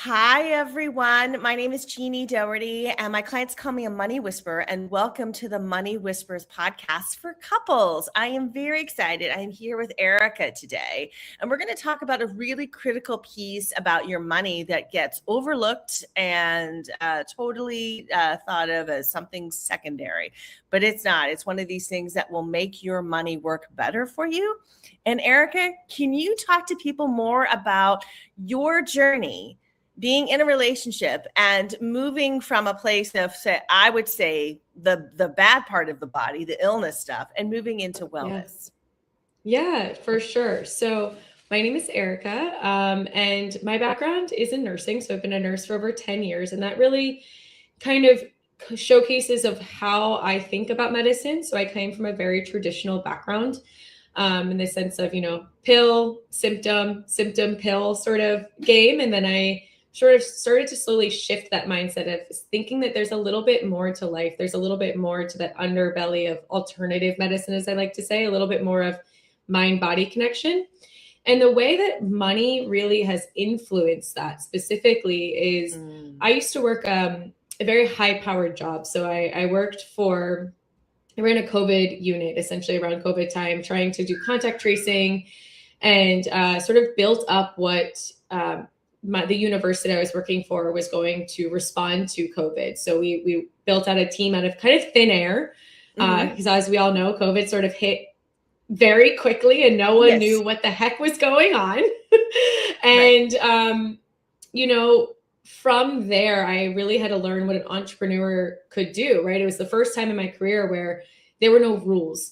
Hi, everyone. My name is Jeannie Doherty, and my clients call me a money whisperer. And welcome to the Money Whispers podcast for couples. I am very excited. I'm here with Erica today, and we're going to talk about a really critical piece about your money that gets overlooked and totally thought of as something secondary, but it's not. It's one of these things that will make your money work better for you. And Erica, can you talk to people more about your journey being in a relationship and moving from a place of, say, I would say the bad part of the body, the illness stuff, and moving into wellness? Yeah, for sure. So my name is Erica, and my background is in nursing. So I've been a nurse for over 10 years, and that really kind of showcases of how I think about medicine. So I came from a very traditional background, in the sense of, pill, symptom, pill sort of game. And then I sort of started to slowly shift that mindset of thinking that there's a little bit more to life. There's a little bit more to that underbelly of alternative medicine, as I like to say, a little bit more of mind-body connection. And the way that money really has influenced that specifically is I used to work a very high-powered job. So I ran a COVID unit essentially around COVID time, trying to do contact tracing and sort of built up what the university I was working for was going to respond to COVID. So we built out a team out of kind of thin air because as we all know, COVID sort of hit very quickly and no one knew what the heck was going on. And, from there, I really had to learn what an entrepreneur could do, right? It was the first time in my career where there were no rules.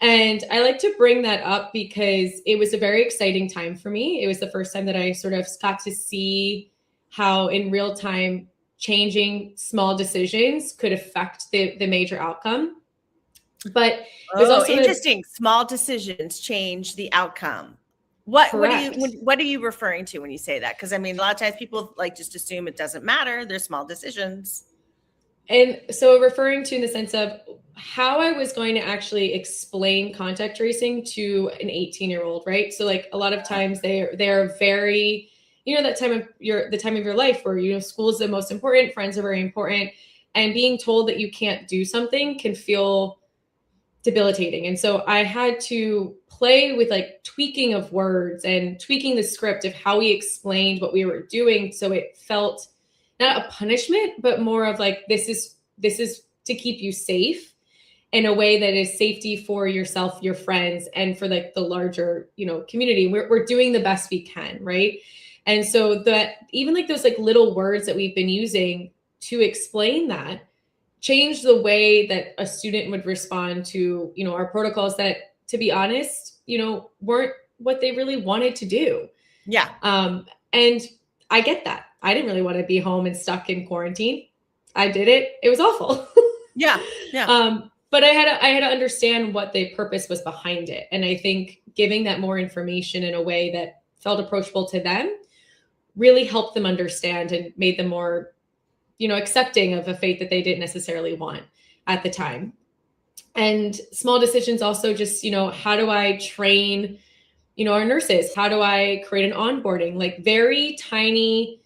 And I like to bring that up because it was a very exciting time for me. It was the first time that I sort of got to see how in real time changing small decisions could affect the major outcome. But it was also interesting. Small decisions change the outcome. What are you referring to when you say that? Because I mean, a lot of times people like just assume it doesn't matter. They're small decisions. And so referring to in the sense of how I was going to actually explain contact tracing to an 18-year-old, right? So like a lot of times they're very, that time of your life where, school is the most important, friends are very important. And being told that you can't do something can feel debilitating. And so I had to play with like tweaking of words and tweaking the script of how we explained what we were doing. So it felt not a punishment, but more of like, this is to keep you safe in a way that is safety for yourself, your friends, and for like the larger, community. We're doing the best we can. Right. And so that even like those like little words that we've been using to explain that change the way that a student would respond to, our protocols that, to be honest, weren't what they really wanted to do. Yeah. And I get that. I didn't really want to be home and stuck in quarantine. I did it. It was awful. Yeah. But I had to understand what the purpose was behind it. And I think giving that more information in a way that felt approachable to them really helped them understand and made them more accepting of a fate that they didn't necessarily want at the time. And small decisions also just, how do I train, our nurses? How do I create an onboarding? Like very tiny,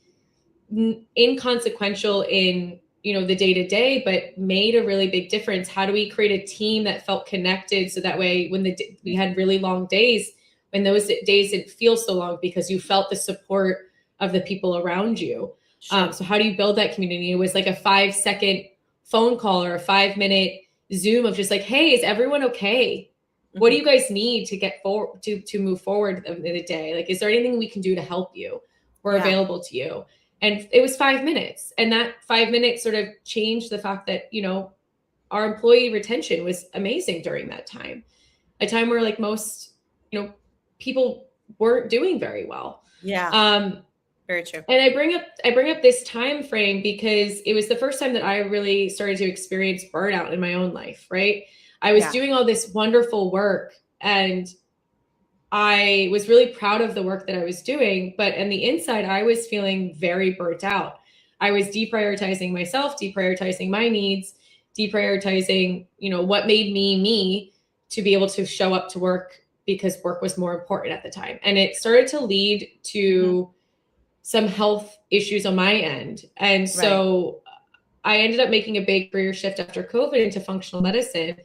inconsequential in, the day-to-day, but made a really big difference. How do we create a team that felt connected? So that way, when we had really long days, when those days didn't feel so long because you felt the support of the people around you. Sure. So how do you build that community? It was like a 5-second phone call or a 5-minute Zoom of just like, hey, is everyone okay? What do you guys need to get forward to move forward in the day? Like, is there anything we can do to help you? We're available to you. And it was 5 minutes. And that 5 minutes sort of changed the fact that, our employee retention was amazing during that time. A time where like most, people weren't doing very well. Yeah. Very true. And I bring up this time frame because it was the first time that I really started to experience burnout in my own life, right? I was doing all this wonderful work and I was really proud of the work that I was doing, but on the inside, I was feeling very burnt out. I was deprioritizing myself, deprioritizing my needs, deprioritizing, what made me to be able to show up to work because work was more important at the time. And it started to lead to some health issues on my end. And so I ended up making a big career shift after COVID into functional medicine.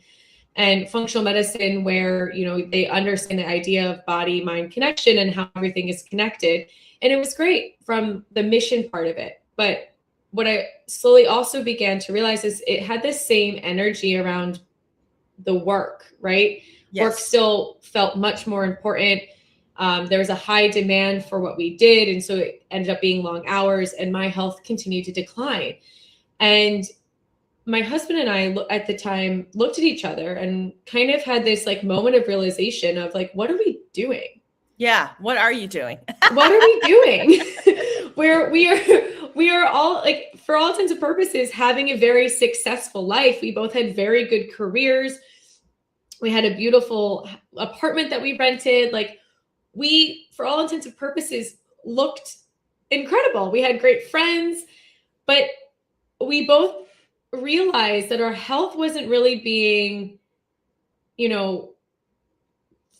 And functional medicine, where, you know, they understand the idea of body mind connection and how everything is connected. And it was great from the mission part of it. But what I slowly also began to realize is it had this same energy around the work, right? Yes. Work still felt much more important. There was a high demand for what we did. And so it ended up being long hours, and my health continued to decline. And my husband and I at the time looked at each other and kind of had this like moment of realization of like, what are we doing? Yeah. What are you doing? What are we doing? Where we are all, like, for all intents and purposes, having a very successful life. We both had very good careers. We had a beautiful apartment that we rented. Like, we, for all intents and purposes, looked incredible. We had great friends, but we both realized that our health wasn't really being, you know,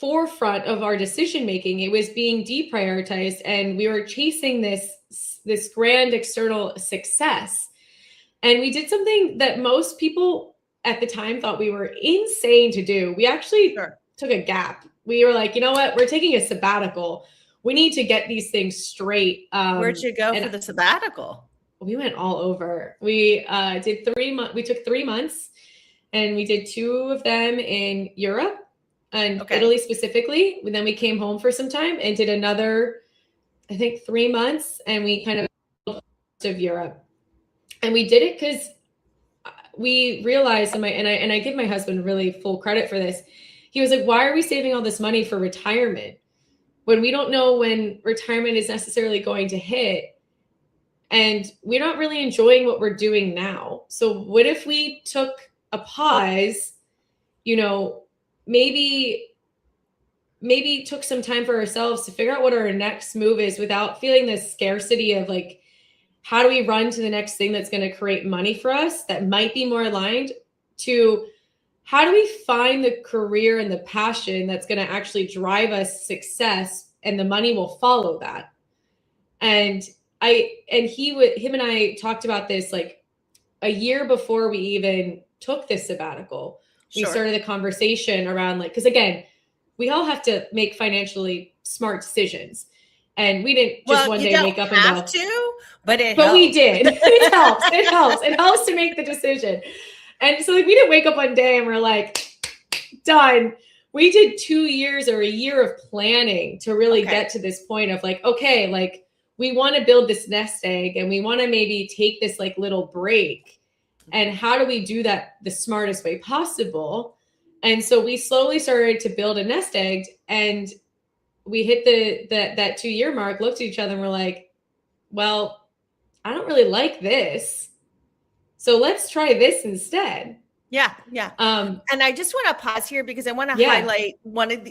forefront of our decision making. It was being deprioritized, and we were chasing this grand external success. And we did something that most people at the time thought we were insane to do. We actually took a gap. We were like, you know what? We're taking a sabbatical. We need to get these things straight. Where'd you go for the sabbatical? We went all over. We did 3 months. We took 3 months, and we did 2 of them in Europe and Italy specifically. And then we came home for some time and did another, I think, 3 months, and we kind of of Europe. And we did it because we realized, and I give my husband really full credit for this. He was like, why are we saving all this money for retirement when we don't know when retirement is necessarily going to hit? And we're not really enjoying what we're doing now. So what if we took a pause, you know, maybe took some time for ourselves to figure out what our next move is without feeling this scarcity of like, how do we run to the next thing that's going to create money for us that might be more aligned to how do we find the career and the passion that's going to actually drive us success, and the money will follow that. And him and I talked about this like a year before we even took this sabbatical. We started the conversation around like, because again, we all have to make financially smart decisions. And we didn't just one day wake up and go, but we did. It helps. It helps. It helps to make the decision. And so like, we didn't wake up one day and we're like, done. We did 2 years or a year of planning to really get to this point of like, okay, like we want to build this nest egg, and we want to maybe take this like little break. And how do we do that the smartest way possible? And so we slowly started to build a nest egg, and we hit that 2 year mark, looked at each other, and we're like, well, I don't really like this. So let's try this instead. Yeah. Yeah. And I just want to pause here because I want to highlight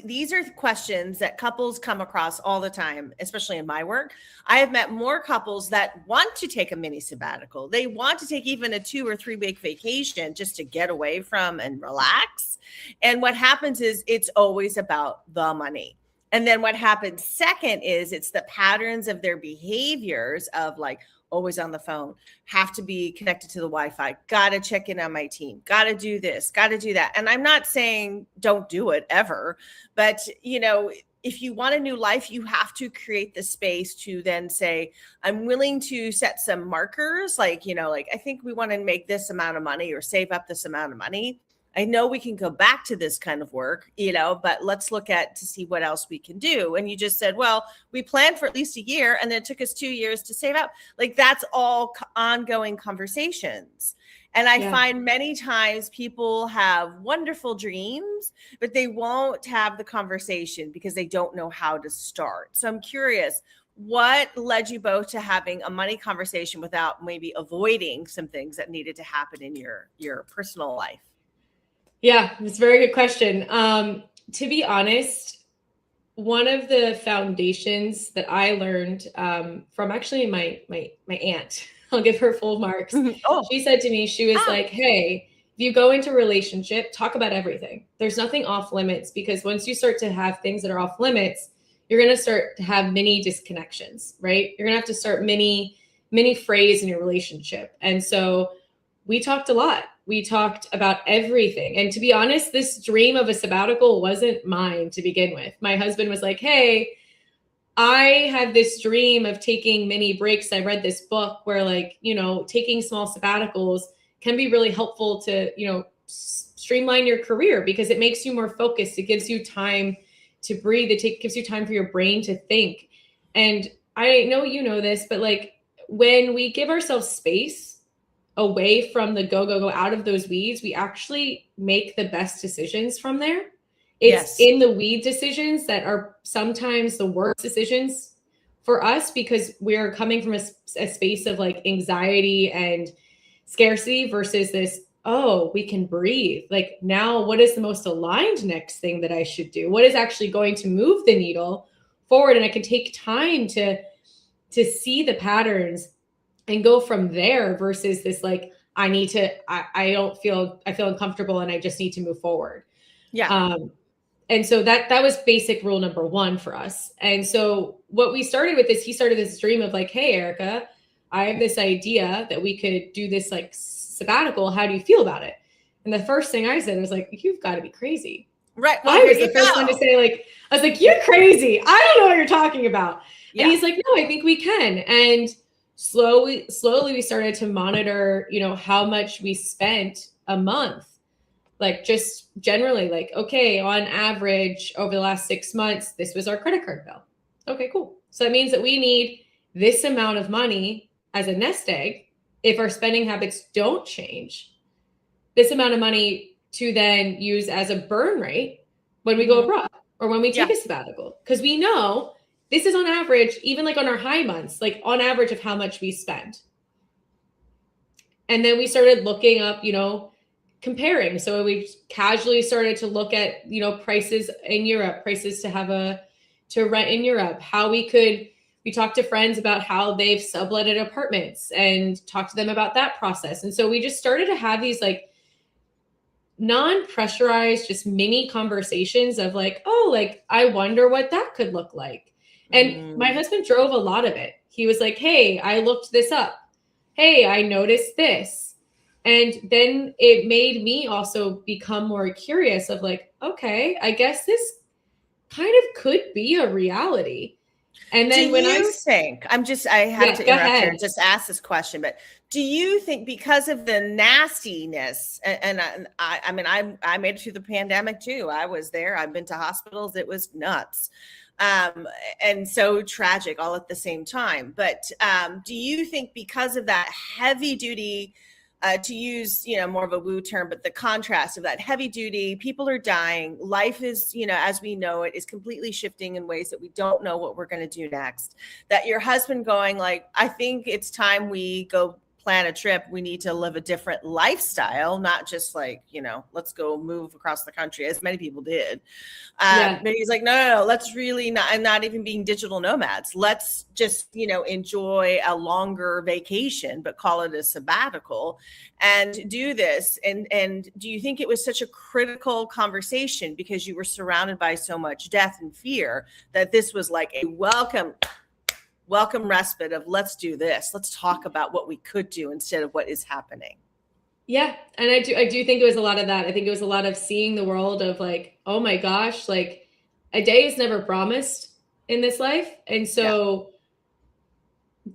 these are questions that couples come across all the time, especially in my work. I have met more couples that want to take a mini sabbatical. They want to take even a 2 or 3 week vacation just to get away from and relax. And what happens is it's always about the money. And then what happens second is it's the patterns of their behaviors of like, always on the phone, have to be connected to the Wi-Fi, got to check in on my team, got to do this, got to do that. And I'm not saying don't do it ever, but you know, if you want a new life, you have to create the space to then say, I'm willing to set some markers. Like, you know, like, I think we want to make this amount of money or save up this amount of money. I know we can go back to this kind of work, you know, but let's look at to see what else we can do. And you just said, well, we planned for at least a year and then it took us 2 years to save up. Like that's all ongoing conversations. And I find many times people have wonderful dreams, but they won't have the conversation because they don't know how to start. So I'm curious, what led you both to having a money conversation without maybe avoiding some things that needed to happen in your personal life? Yeah, it's a very good question. To be honest, one of the foundations that I learned from actually my aunt, I'll give her full marks. She said to me, she was like, hey, if you go into a relationship, talk about everything. There's nothing off limits, because once you start to have things that are off limits, you're going to start to have many disconnections, right? You're going to have to start many frays in your relationship. And so we talked a lot. We talked about everything. And to be honest, this dream of a sabbatical wasn't mine to begin with. My husband was like, hey, I had this dream of taking mini breaks. I read this book where, like, you know, taking small sabbaticals can be really helpful to, you know, streamline your career because it makes you more focused. It gives you time to breathe. It gives you time for your brain to think. And I know you know this, but like when we give ourselves space away from the go out of those weeds, we actually make the best decisions from there. It's in the weed decisions that are sometimes the worst decisions for us because we're coming from a space of like anxiety and scarcity versus this, oh, we can breathe. Like now, what is the most aligned next thing that I should do? What is actually going to move the needle forward? And I can take time to see the patterns and go from there versus this, like, I feel uncomfortable and I just need to move forward. Yeah. And so that was basic rule number one for us. And so what we started with is he started this dream of like, hey, Erica, I have this idea that we could do this like sabbatical. How do you feel about it? And the first thing I said was like, you've got to be crazy. Right. Well, I was the first one to say, like, I was like, you're crazy. I don't know what you're talking about. Yeah. And he's like, no, I think we can. And slowly we started to monitor, you know, how much we spent a month. Like just generally like, okay, on average over the last 6 months, this was our credit card bill. Okay, cool. So that means that we need this amount of money as a nest egg. If our spending habits don't change, this amount of money to then use as a burn rate when we go abroad or when we take a sabbatical. Because we know this is on average, even like on our high months, like on average of how much we spend. And then we started looking up, you know, comparing. So we casually started to look at, you know, prices in Europe, prices to rent in Europe, we talked to friends about how they've subletted apartments and talked to them about that process. And so we just started to have these like non-pressurized, just mini conversations of like, oh, like, I wonder what that could look like. And my husband drove a lot of it. He was like, hey, I looked this up. Hey, I noticed this. And then it made me also become more curious of like, okay, I guess this kind of could be a reality. And then I have to interrupt here and just ask this question, but do you think because of the nastiness and I mean, I made it through the pandemic too. I was there. I've been to hospitals. It was nuts. And so tragic all at the same time. But do you think because of that heavy duty, to use, you know, more of a woo term, but the contrast of that heavy duty, people are dying. Life is, you know, as we know it, is completely shifting in ways that we don't know what we're going to do next. That your husband going like, I think it's time we go plan a trip. We need to live a different lifestyle, not just like, you know, let's go move across the country as many people did. But he's like, no, let's really not even being digital nomads. Let's just, you know, enjoy a longer vacation, but call it a sabbatical and do this. And do you think it was such a critical conversation because you were surrounded by so much death and fear that this was like a welcome respite of let's do this. Let's talk about what we could do instead of what is happening. Yeah. And I do think it was a lot of that. I think it was a lot of seeing the world of like, oh my gosh, like a day is never promised in this life. And so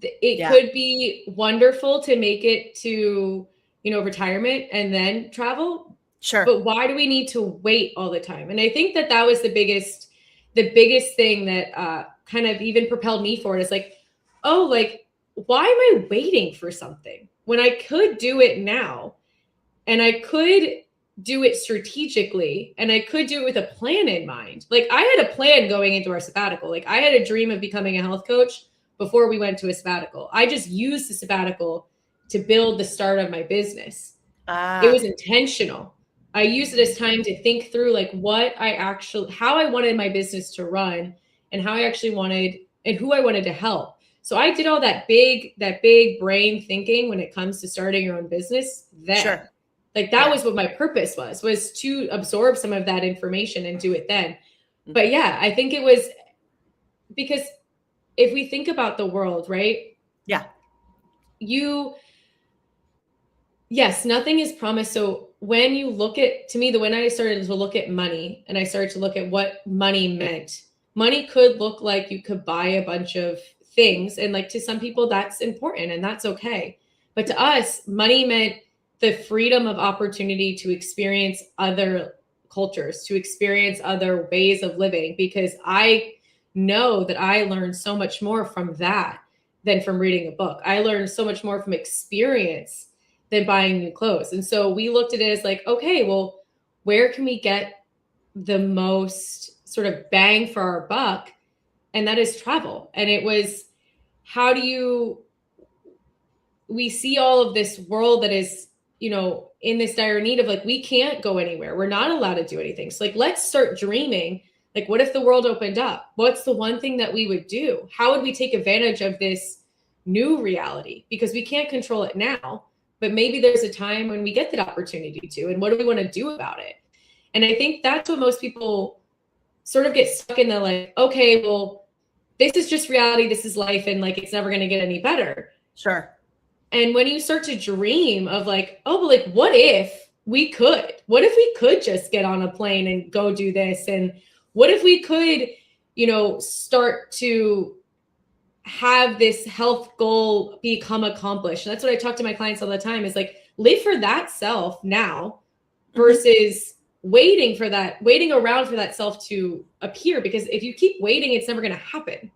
it could be wonderful to make it to, you know, retirement and then travel. Sure. But why do we need to wait all the time? And I think that was the biggest thing that, kind of even propelled me forward is like, oh, like, why am I waiting for something when I could do it now and I could do it strategically and I could do it with a plan in mind? Like I had a plan going into our sabbatical. Like I had a dream of becoming a health coach before we went to a sabbatical. I just used the sabbatical to build the start of my business. It was intentional. I used it as time to think through like how I wanted my business to run and how I actually wanted and who I wanted to help. So I did all that big brain thinking when it comes to starting your own business then. Sure. Like that was what my purpose was to absorb some of that information and do it then. But yeah, I think it was because if we think about the world, right? Yeah. Yes, nothing is promised. So when you look at, to me, when I started to look at money and I started to look at what money meant, money could look like you could buy a bunch of things. And like to some people, that's important and that's okay. But to us, money meant the freedom of opportunity to experience other cultures, to experience other ways of living, because I know that I learned so much more from that than from reading a book. I learned so much more from experience than buying new clothes. And so we looked at it as like, okay, well, where can we get the most sort of bang for our buck? And that is travel. And it was, we see all of this world that is, in this dire need of like, we can't go anywhere. We're not allowed to do anything. So like, let's start dreaming. Like, what if the world opened up? What's the one thing that we would do? How would we take advantage of this new reality? Because we can't control it now, but maybe there's a time when we get that opportunity to, and what do we want to do about it? And I think that's what most people sort of get stuck in, the like, okay, well, this is just reality. This is life. And like, it's never going to get any better. Sure. And when you start to dream of like, oh, but like, what if we could just get on a plane and go do this? And what if we could, start to have this health goal become accomplished? And that's what I talk to my clients all the time, is like, live for that self now versus waiting around for that self to appear. Because if you keep waiting, it's never going to happen.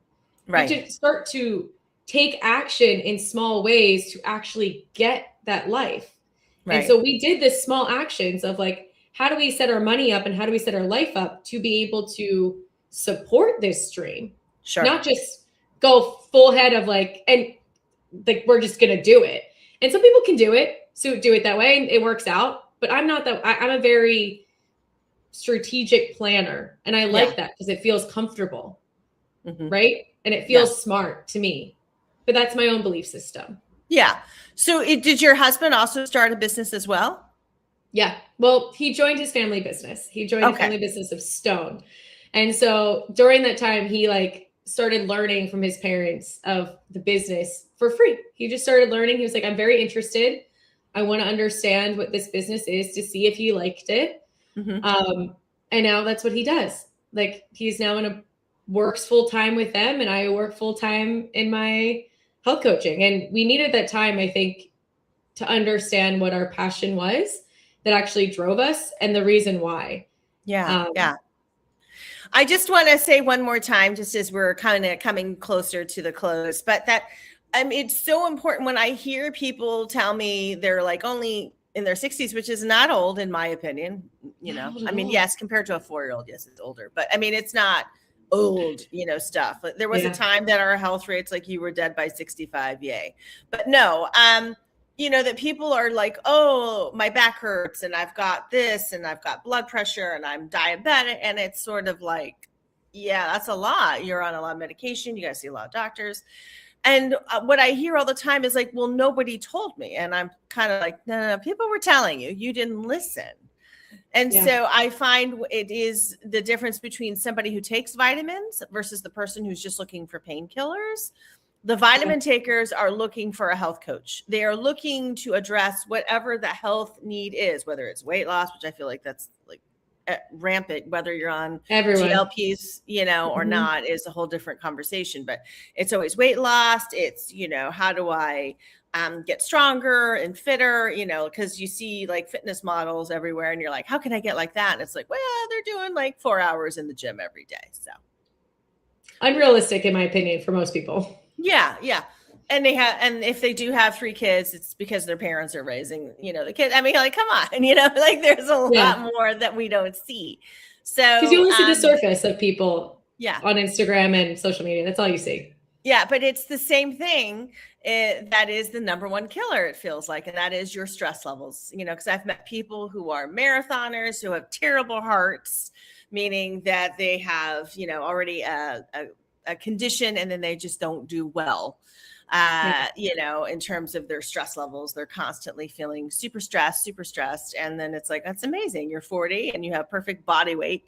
Right. You have to start to take action in small ways to actually get that life. Right. And so we did this small actions of like, how do we set our money up and how do we set our life up to be able to support this dream? Sure. Not just go full head of like, and like, we're just going to do it. And some people can do it. So do it that way and it works out. But I'm not that. I'm a very strategic planner. And I like that because it feels comfortable. Right. And it feels smart to me. But that's my own belief system. Yeah. So did your husband also start a business as well? Yeah. Well, he joined his family business. He joined the family business of Stone. And so during that time, he like started learning from his parents of the business for free. He just started learning. He was like, I'm very interested. I want to understand what this business is to see if he liked it. And now that's what he does. Like, he's now works full time with them, and I work full time in my health coaching. And we needed that time, I think, to understand what our passion was that actually drove us and the reason why. Yeah. I just want to say one more time, just as we're kind of coming closer to the close, but that it's so important when I hear people tell me they're like only in their 60s, which is not old in my opinion. I mean, yes, compared to a 4-year-old, yes, it's older, but I mean, it's not old, stuff. But there was a time that our health rates, like you were dead by 65. Yay. But no, that people are like, oh, my back hurts and I've got this and I've got blood pressure and I'm diabetic. And it's sort of like, yeah, that's a lot. You're on a lot of medication. You got to see a lot of doctors. And what I hear all the time is like, well, nobody told me. And I'm kind of like, no, people were telling you, you didn't listen. And so I find it is the difference between somebody who takes vitamins versus the person who's just looking for painkillers. The vitamin takers are looking for a health coach. They are looking to address whatever the health need is, whether it's weight loss, which I feel like that's like rampant, whether you're on GLPs, or not, is a whole different conversation. But it's always weight loss. It's, how do I get stronger and fitter, because you see like fitness models everywhere and you're like, how can I get like that? And it's like, well, they're doing like 4 hours in the gym every day. So unrealistic, in my opinion, for most people. Yeah. And if they do have 3 kids, it's because their parents are raising, the kid. I mean, like, come on, like there's a lot more that we don't see. So because you only see the surface of people on Instagram and social media. That's all you see. Yeah, but it's the same thing. That is the number one killer, it feels like. And that is your stress levels, because I've met people who are marathoners who have terrible hearts, meaning that they have, already a condition and then they just don't do well. In terms of their stress levels, they're constantly feeling super stressed. And then it's like, that's amazing. You're 40 and you have perfect body weight,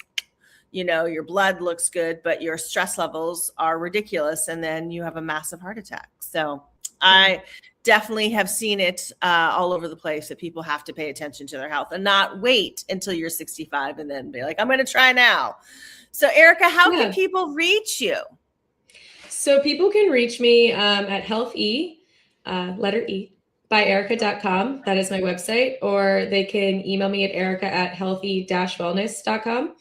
your blood looks good, but your stress levels are ridiculous. And then you have a massive heart attack. So I definitely have seen it all over the place that people have to pay attention to their health and not wait until you're 65 and then be like, I'm going to try now. So Erica, how can people reach you? So people can reach me at Health E, letter E, by Erica.com. That is my website. Or they can email me at Erica@healthy-wellness.com.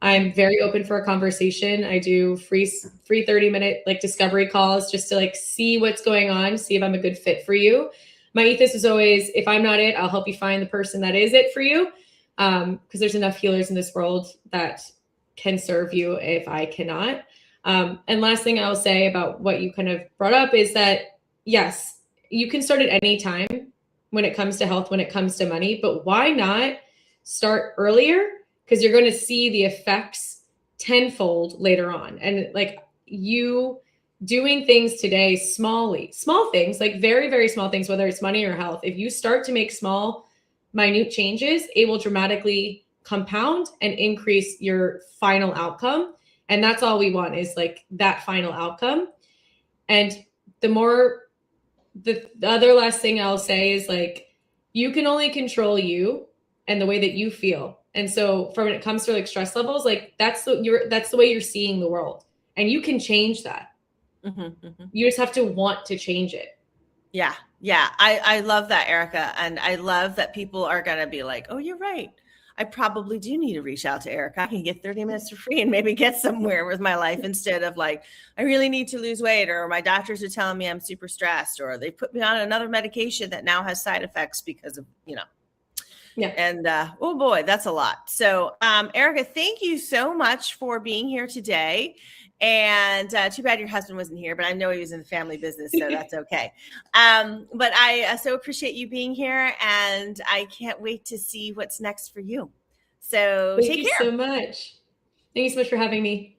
I'm very open for a conversation. I do free 30-minute like discovery calls just to like see what's going on, see if I'm a good fit for you. My ethos is always, if I'm not it, I'll help you find the person that is it for you. Because there's enough healers in this world that can serve you if I cannot. And last thing I'll say about what you kind of brought up is that, yes, you can start at any time when it comes to health, when it comes to money, but why not start earlier? Because you're going to see the effects tenfold later on. And like you doing things today, small things, like very, very small things, whether it's money or health, if you start to make small, minute changes, it will dramatically compound and increase your final outcome. And that's all we want is like that final outcome. And the other last thing I'll say is like, you can only control you and the way that you feel. And so when it comes to like stress levels, like that's the way you're seeing the world, and you can change that. You just have to want to change it. Yeah. Yeah. I love that, Erica. And I love that people are going to be like, oh, you're right. I probably do need to reach out to Erica. I can get 30 minutes for free and maybe get somewhere with my life instead of like, I really need to lose weight, or my doctors are telling me I'm super stressed, or they put me on another medication that now has side effects because of, Yeah. And oh boy, that's a lot. So Erica, thank you so much for being here today. And too bad your husband wasn't here, but I know he was in the family business, so that's okay. But I so appreciate you being here, and I can't wait to see what's next for you. So Thank you so much. Thank you so much for having me.